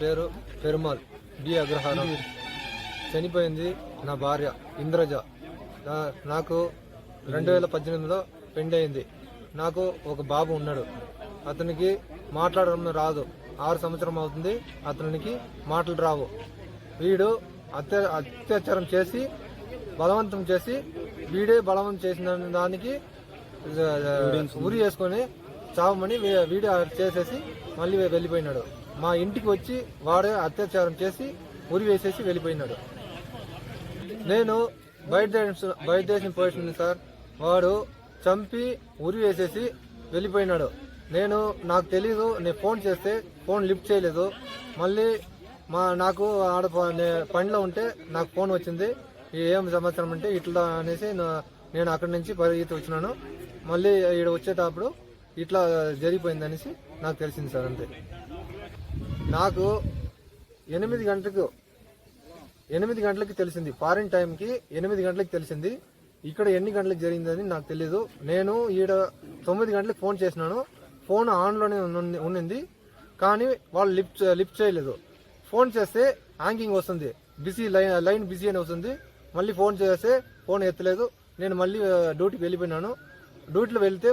పేరు పెరుమాల్ బి అగ్రహారం. చనిపోయింది నా భార్య ఇంద్రజ. నాకు 2018లో పెళ్లి అయింది. నాకు ఒక బాబు ఉన్నాడు. అతనికి మాట్లాడడం రాదు. 6 సంవత్సరం అవుతుంది. అతనికి మాటలు రావు. వీడు అత్యాచారం చేసి బలవంతం చేసి వీడే బలవంతం చేసిన దానికి ఉరి వేసుకొని చావమని వీడియో చేసేసి మళ్ళీ వెళ్ళిపోయినాడు. మా ఇంటికి వచ్చి వాడే అత్యాచారం చేసి ఉరి వేసేసి వెళ్ళిపోయినాడు. నేను బయట దేశం పోయింది సార్. వాడు చంపి ఉరి వేసేసి వెళ్ళిపోయినాడు. నాకు తెలీదు. నేను ఫోన్ చేస్తే ఫోన్ లిఫ్ట్ చేయలేదు. మళ్ళీ నాకు ఆడ పనిలో ఉంటే నాకు ఫోన్ వచ్చింది. ఏం సమాచారం అంటే ఇట్లా అనేసి నేను అక్కడి నుంచి పరిగెత్తి వచ్చినాను. మళ్ళీ ఇక్కడ వచ్చేటప్పుడు ఇట్లా జరిగిపోయింది అనేసి నాకు తెలిసింది సార్. అంతే. నాకు 8 గంటలకి తెలిసింది. ఫారిన్ టైంకి 8 గంటలకి తెలిసింది. ఇక్కడ ఎన్ని గంటలకు జరిగిందని నాకు తెలీదు. నేను ఈడ 9 గంటలకు ఫోన్ చేసినాను. ఫోన్ ఆన్లోనే ఉన్నింది. కానీ వాళ్ళు లిఫ్ట్ చేయలేదు. ఫోన్ చేస్తే హ్యాంగింగ్ వస్తుంది, బిజీ లైన్ బిజీ అని వస్తుంది. మళ్ళీ ఫోన్ చేస్తే ఫోన్ ఎత్తలేదు. నేను మళ్ళీ డ్యూటీకి వెళ్ళిపోయినాను. డ్యూటీలో వెళ్తే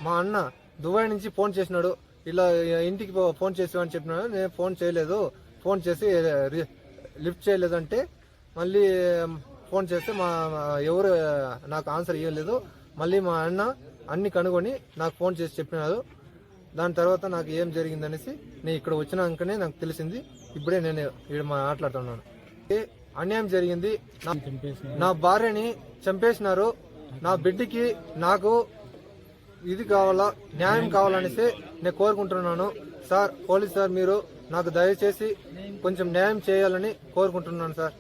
మా అన్న దుబాయ్ నుంచి ఫోన్ చేసినాడు. ఇలా ఇంటికి ఫోన్ చేసామని చెప్పినాడు. నేను ఫోన్ చేయలేదు. ఫోన్ చేసి లిఫ్ట్ చేయలేదంటే మళ్ళీ ఫోన్ చేస్తే ఎవరు నాకు ఆన్సర్ ఇవ్వలేదు. మళ్ళీ మా అన్న అన్ని కనుగొని నాకు ఫోన్ చేసి చెప్పినాడు. దాని తర్వాత నాకు ఏం జరిగిందనేసి నేను ఇక్కడ వచ్చినాకనే నాకు తెలిసింది. ఇప్పుడే నేను ఇక్కడ మాట్లాడుతున్నాను. అన్యాయం జరిగింది. నా భార్యని చంపేసినారు. నా బిడ్డకి నాకు ఇది కావాలా, న్యాయం కావాలనేసి నేను కోరుకుంటున్నాను. సార్, పోలీస్ సార్, మీరు నాకు దయచేసి కొంచెం న్యాయం చేయాలని కోరుకుంటున్నాను సార్.